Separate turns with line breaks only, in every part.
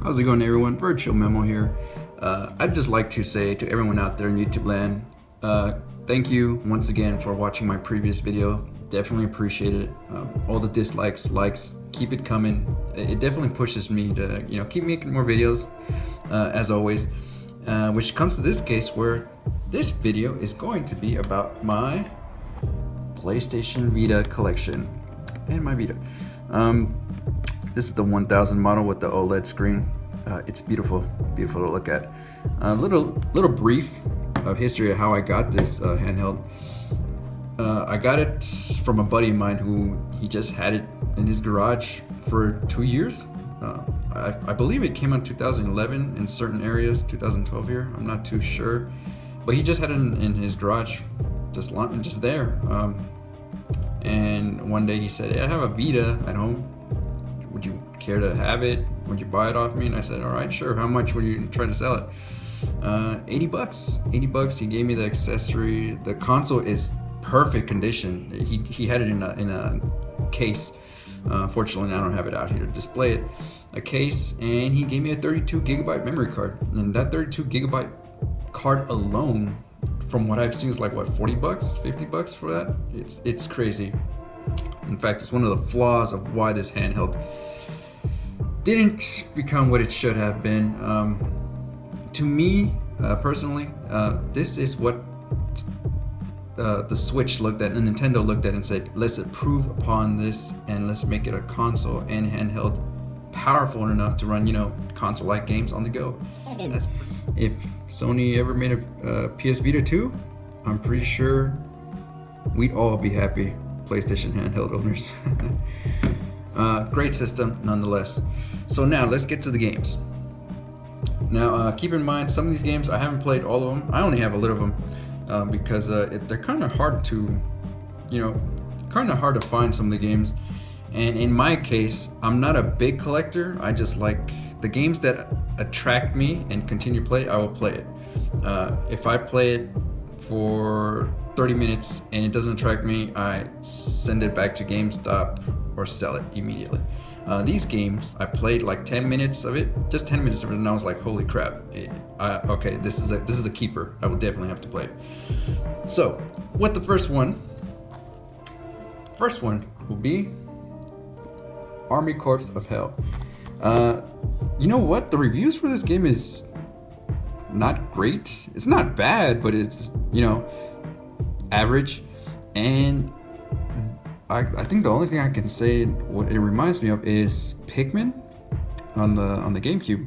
How's it going, everyone? Virtual Memo here. I'd just like to say to everyone out there in YouTube land, thank you once again for watching my previous video. Definitely appreciate it. All the dislikes, likes, keep it coming. It definitely pushes me to, keep making more videos, as always. Which comes to this case where this video is going to be about my PlayStation Vita collection and my Vita. This is the 1000 model with the OLED screen. It's beautiful, beautiful to look at. A little brief of history of how I got this handheld. I got it from a buddy of mine who he just had it in his garage for 2 years. I believe it came out in 2011 in certain areas, 2012 here. I'm not too sure, but he just had it in his garage, just there. And one day he said, "Hey, I have a Vita at home. Would you care to have it? Would you buy it off me?" And I said, "All right, sure. How much would you try to sell it?" 80 bucks. 80 bucks. He gave me the accessory. The console is perfect condition. He had it in a case. Fortunately, I don't have it out here to display it. A case, and he gave me a 32 gigabyte memory card. And that 32 gigabyte card alone, from what I've seen, is like what, 40 bucks, 50 bucks for that. It's crazy. In fact, it's one of the flaws of why this handheld didn't become what it should have been. To me, personally, this is what the Switch looked at, and Nintendo looked at and said, let's improve upon this and let's make it a console and handheld powerful enough to run, console-like games on the go. If Sony ever made a PS Vita 2, I'm pretty sure we'd all be happy PlayStation handheld owners. Great system nonetheless. So now let's get to the games. Now keep in mind, some of these games I haven't played all of them. I only have a little of them because they're kind of hard to, find some of the games. And in my case, I'm not a big collector. I just like the games that attract me and continue to play. I will play it. If I play it for 30 minutes and it doesn't attract me, I send it back to GameStop or sell it immediately. These games, I played like 10 minutes of it, just 10 minutes of it, and I was like, holy crap. Okay, this is a keeper. I will definitely have to play it. So, what the first one will be Army Corps of Hell. You know what? The reviews for this game is not great. It's not bad, but it's, average. And I think the only thing I can say what it reminds me of is Pikmin on the GameCube.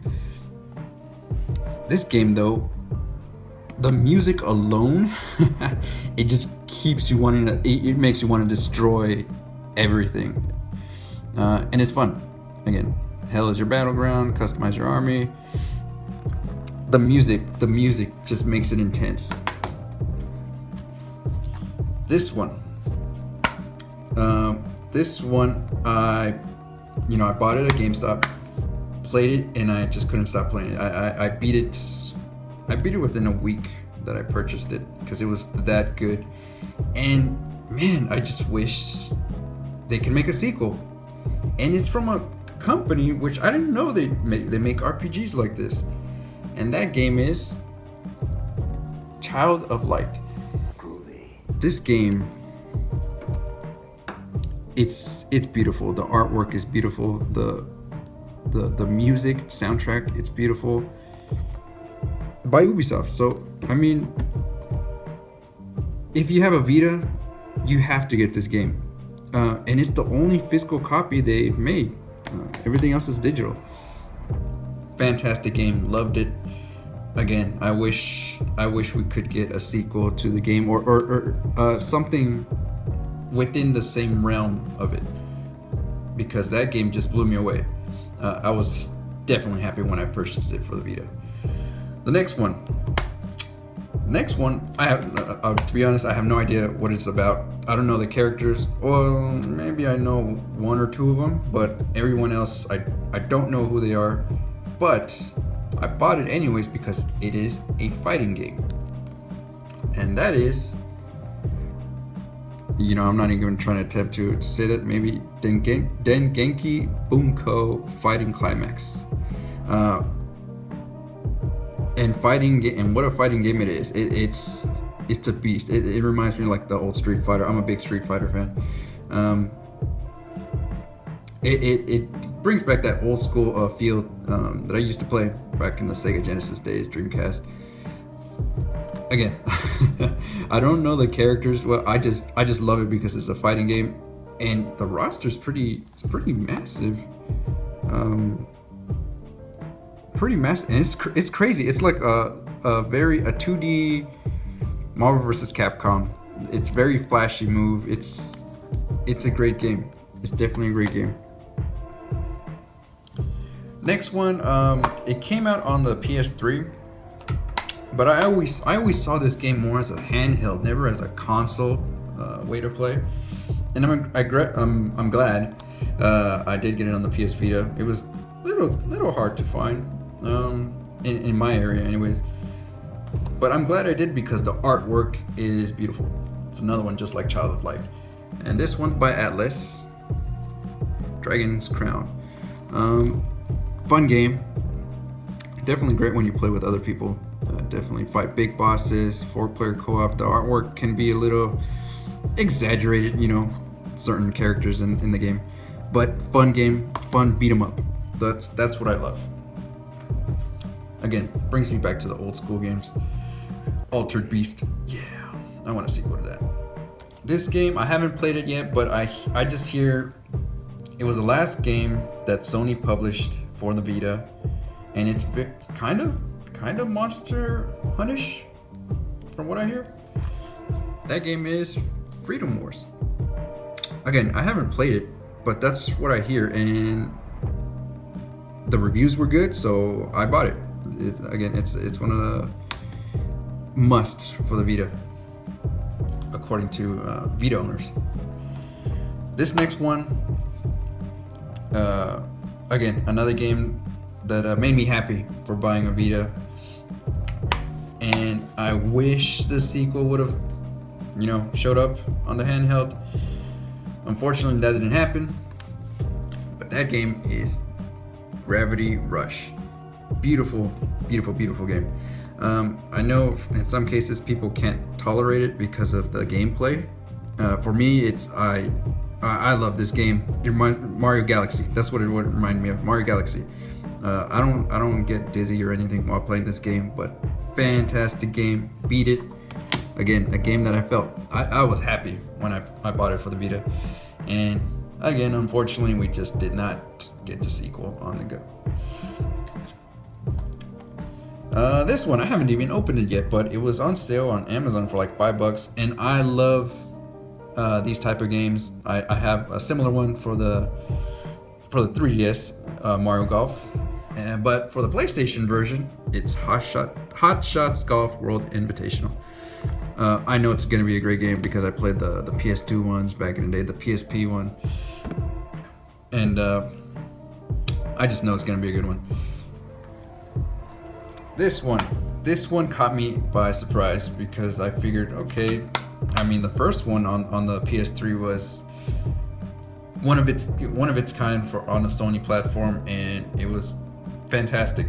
This game, though, the music alone, it just keeps you wanting to. It makes you want to destroy everything, and it's fun. Again, hell is your battleground. Customize your army. The music just makes it intense. This one, I bought it at GameStop, played it, and I just couldn't stop playing it. I beat it within a week that I purchased it because it was that good. And man, I just wish they could make a sequel. And it's from a company which I didn't know they make RPGs like this. And that game is Child of Light. This game, it's beautiful. The artwork is beautiful. The music, soundtrack, it's beautiful. By Ubisoft. So, I mean, if you have a Vita, you have to get this game. And it's the only physical copy they've made. Everything else is digital. Fantastic game. Loved it. Again, I wish we could get a sequel to the game or something within the same realm of it, because that game just blew me away. I was definitely happy when I purchased it for the Vita. The next one, I have to be honest, I have no idea what it's about. I don't know the characters, or maybe I know one or two of them, but everyone else, I don't know who they are. But I bought it anyways because it is a fighting game, and that is, I'm not even trying to attempt to say that. Maybe Dengenki Bunko Fighting Climax. Uh, and what a fighting game it is. It's a beast. It reminds me like the old Street Fighter. I'm a big Street Fighter fan. It brings back that old school feel that I used to play back in the Sega Genesis days, Dreamcast. Again, I don't know the characters. Well, I just love it because it's a fighting game, and the roster's pretty massive. Pretty massive, and it's crazy. It's like a 2D Marvel vs. Capcom. It's very flashy move. It's a great game. It's definitely a great game. Next one, it came out on the PS3, but I always saw this game more as a handheld, never as a console way to play. And I'm glad I did get it on the PS Vita. It was little hard to find in my area, anyways. But I'm glad I did because the artwork is beautiful. It's another one just like Child of Light, and this one by Atlas, Dragon's Crown. Fun game. Definitely great when you play with other people. Definitely fight big bosses. 4-player co-op. The artwork can be a little exaggerated, certain characters in the game. But fun game, fun beat 'em up. That's what I love. Again, brings me back to the old school games. Altered Beast. Yeah, I want a sequel to that. This game, I haven't played it yet, but I just hear it was the last game that Sony published for the Vita, and it's kind of Monster Huntish, from what I hear. That game is Freedom Wars. Again, I haven't played it, but that's what I hear, and the reviews were good, so I bought it. It's one of the must for the Vita, according to Vita owners. This next one, again, another game that made me happy for buying a Vita, and I wish the sequel would have, showed up on the handheld. Unfortunately, that didn't happen. But that game is Gravity Rush. Beautiful, beautiful, beautiful game. I know in some cases people can't tolerate it because of the gameplay. For me, I love this game. It reminds Mario Galaxy. That's what it would remind me of. Mario Galaxy. I don't get dizzy or anything while playing this game, but fantastic game. Beat it. Again, a game that I was happy when I bought it for the Vita. And again, unfortunately, we just did not get the sequel on the go. This one, I haven't even opened it yet, but it was on sale on Amazon for like $5, and I love these type of games. I have a similar one for the 3DS, Mario Golf, but for the PlayStation version, it's Hot Shots Golf World Invitational. I know it's going to be a great game because I played the PS2 ones back in the day, the PSP one, and I just know it's going to be a good one. This one caught me by surprise because I figured, okay, I mean the first one on the PS3 was one of its kind on a Sony platform, and it was fantastic.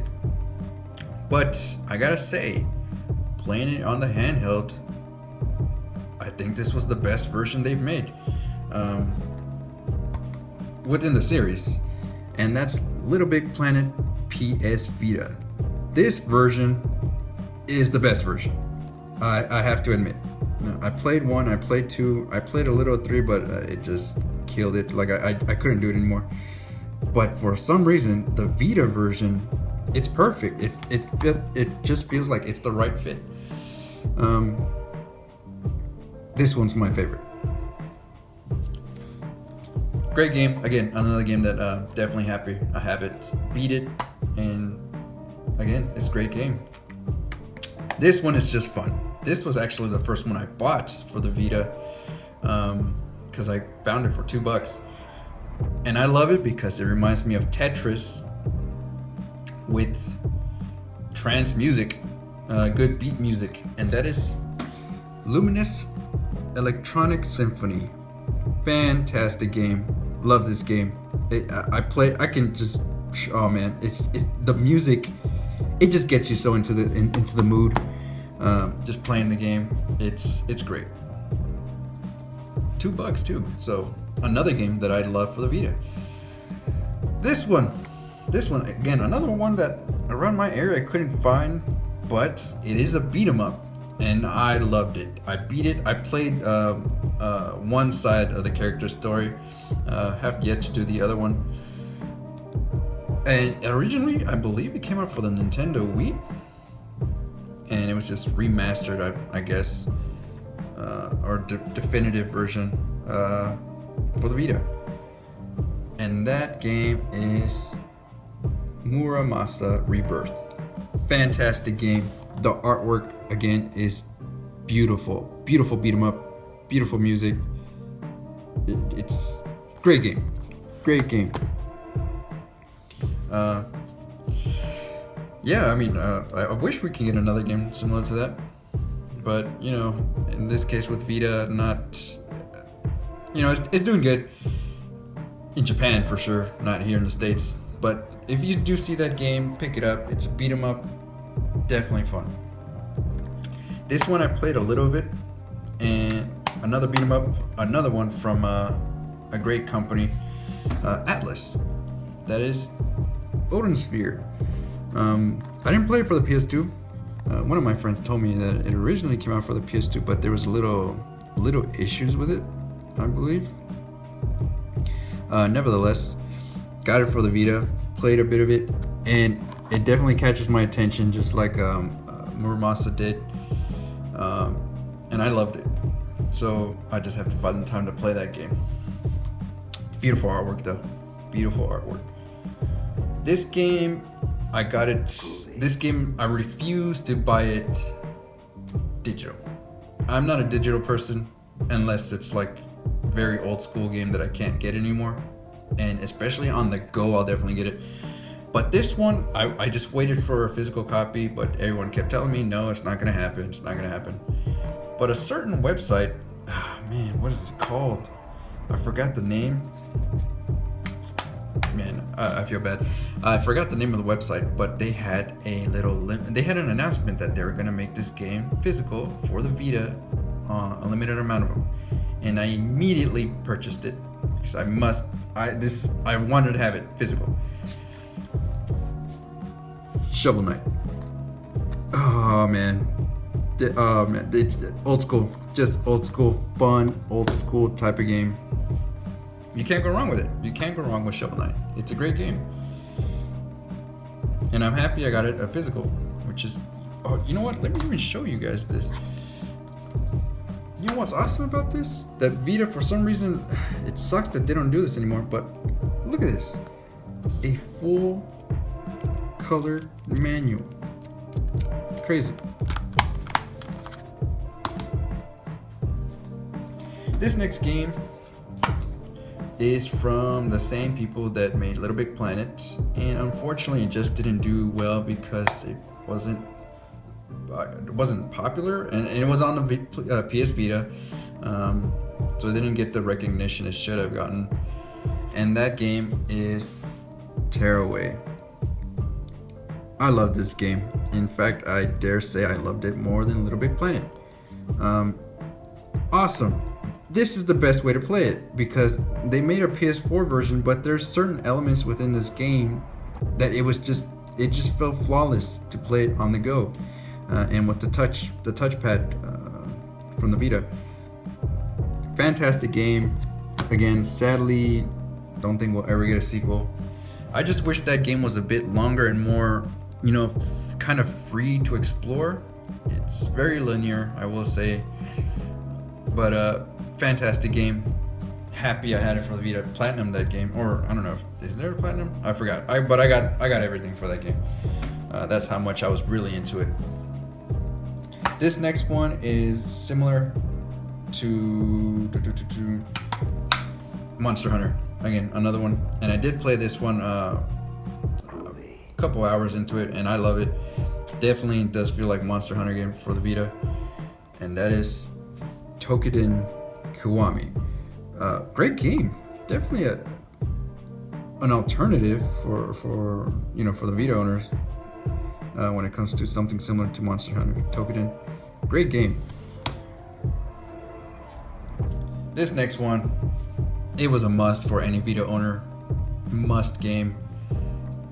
But I gotta say, playing it on the handheld, I think this was the best version they've made within the series, and that's Little Big Planet PS Vita. This version is the best version. I have to admit. I played 1, I played 2, I played a little 3, but it just killed it. Like I couldn't do it anymore. But for some reason, the Vita version, it's perfect. It just feels like it's the right fit. This one's my favorite. Great game. Again, another game that definitely happy I have it. Beat it, and again, it's a great game. This one is just fun. This was actually the first one I bought for the Vita because I found it for $2. And I love it because it reminds me of Tetris with trance music, good beat music. And that is Luminous Electronic Symphony. Fantastic game. Love this game. I can just Oh man, it's the music. It just gets you so into the mood. Just playing the game, it's great. $2 too. So another game that I love for the Vita. This one again, another one that around my area I couldn't find, but it is a beat 'em up, and I loved it. I beat it. I played one side of the character story. Have yet to do the other one. And originally, I believe it came out for the Nintendo Wii, and it was just remastered, I guess, or definitive version for the Vita. And that game is Muramasa Rebirth. Fantastic game. The artwork again is beautiful. Beautiful beat 'em up. Beautiful music. It's great game. Great game. Yeah, I mean, I wish we could get another game similar to that, but you know, in this case with Vita, not, you know, it's doing good in Japan for sure, not here in the States. But if you do see that game, pick it up. It's a beat 'em up, definitely fun. This one I played a little of it, and another beat 'em up, another one from a great company, Atlas. That is Golden Sphere. I didn't play it for the PS2. One of my friends told me that it originally came out for the PS2, but there was little issues with it, I believe. Nevertheless, got it for the Vita, played a bit of it, and it definitely catches my attention, just like Muramasa did, and I loved it. So I just have to find the time to play that game. Beautiful artwork though, beautiful artwork. This game, I got it. This game, I refuse to buy it digital. I'm not a digital person unless it's like very old school game that I can't get anymore. And especially on the go, I'll definitely get it. But this one, I just waited for a physical copy, but everyone kept telling me, no, it's not gonna happen. It's not gonna happen. But a certain website, man, what is it called? I forgot the name. Man, I feel bad. I forgot the name of the website, but they had they had an announcement that they were gonna make this game physical for the Vita, a limited amount of them, and I immediately purchased it because I wanted to have it physical. Shovel Knight. Oh man, it's old school, just old school fun, old school type of game. You can't go wrong with it. You can't go wrong with Shovel Knight. It's a great game. And I'm happy I got it a physical, which is, oh, you know what? Let me even show you guys this. You know what's awesome about this? That Vita, for some reason, it sucks that they don't do this anymore, but look at this. A full color manual. Crazy. This next game is from the same people that made Little Big Planet, and unfortunately it just didn't do well because it wasn't popular, and it was on the PS Vita, so it didn't get the recognition it should have gotten. And that game is Tearaway. I love this game. In fact, I dare say I loved it more than Little Big Planet. Awesome. This is the best way to play it because they made a PS4 version, but there's certain elements within this game that it just felt flawless to play it on the go, and with the touchpad from the Vita. Fantastic game. Again, sadly, don't think we'll ever get a sequel. I just wish that game was a bit longer and more, you know, kind of free to explore. It's very linear, I will say, but fantastic game. Happy I had it for the Vita. Platinum that game, or I don't know, is there a platinum? I forgot. But I got everything for that game. That's how much I was really into it. This next one is similar to Monster Hunter. Again, another one, and I did play this one a couple hours into it, and I love it. Definitely does feel like Monster Hunter game for the Vita, and that is Tokiden Kiwami. Great game. Definitely an alternative for you know, for the Vita owners when it comes to something similar to Monster Hunter Tokiden. Great game. This next one, it was a must for any Vita owner. Must game.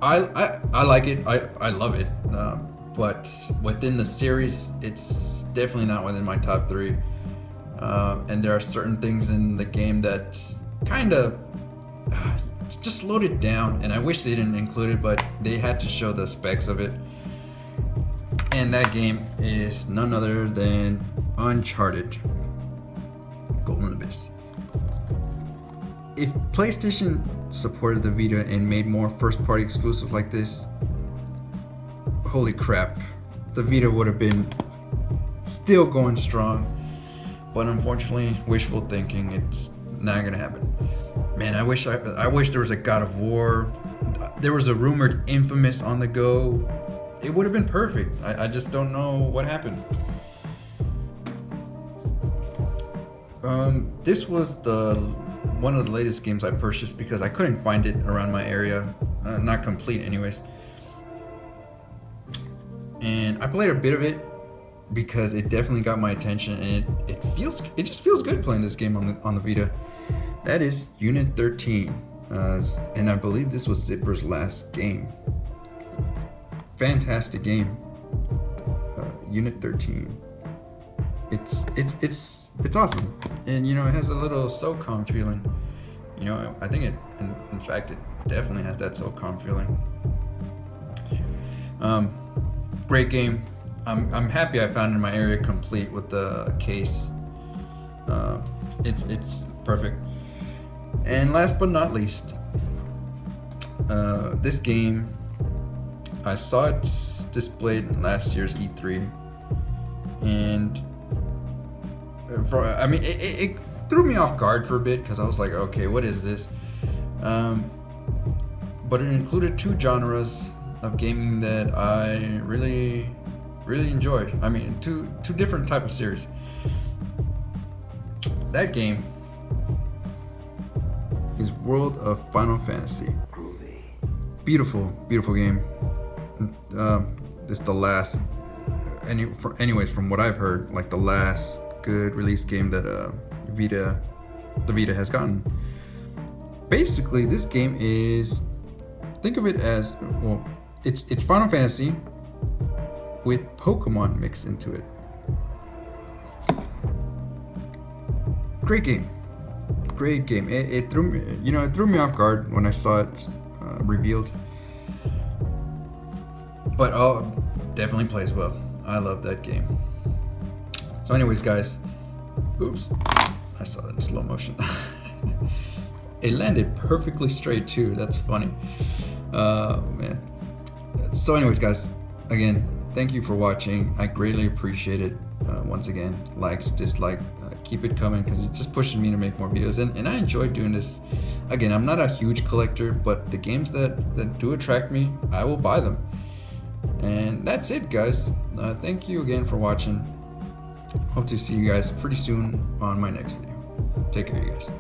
I like it. I love it. But within the series, it's definitely not within my top 3. And there are certain things in the game that kind of just slowed it down, and I wish they didn't include it, but they had to show the specs of it. And that game is none other than Uncharted Golden Abyss. If PlayStation supported the Vita and made more first-party exclusives like this, holy crap, the Vita would have been still going strong. But unfortunately, wishful thinking, it's not gonna happen. Man, I wish there was a God of War. There was a rumored Infamous on the go. It would have been perfect. I just don't know what happened. This was one of the latest games I purchased because I couldn't find it around my area. Not complete anyways. And I played a bit of it because it definitely got my attention, and it just feels good playing this game on the Vita. That is Unit 13, and I believe this was Zipper's last game. Fantastic game. Unit 13. It's awesome, and you know, it has a little SOCOM feeling. You know, I think in fact it definitely has that SOCOM feeling. Great game. I'm happy I found it in my area complete with the case. It's perfect. And last but not least, this game, I saw it displayed in last year's E3, and it threw me off guard for a bit because I was like, okay, what is this? But it included 2 genres of gaming that I really enjoyed. I mean, two different type of series. That game is World of Final Fantasy. Beautiful game. It's the last, anyways, from what I've heard, like the last good release game that the Vita has gotten. Basically, this game is, think of it as, well, it's Final Fantasy with Pokemon mixed into it. Great game. It threw me off guard when I saw it revealed. But definitely plays well. I love that game. So anyways, guys, oops, I saw that in slow motion. It landed perfectly straight too. That's funny. Man. So anyways, guys, again, thank you for watching. I greatly appreciate it. Once again, likes, dislike, keep it coming because it just pushes me to make more videos, and I enjoy doing this. Again, I'm not a huge collector, but the games that do attract me, I will buy them. And that's it, guys. Thank you again for watching. Hope to see you guys pretty soon on my next video. Take care, you guys.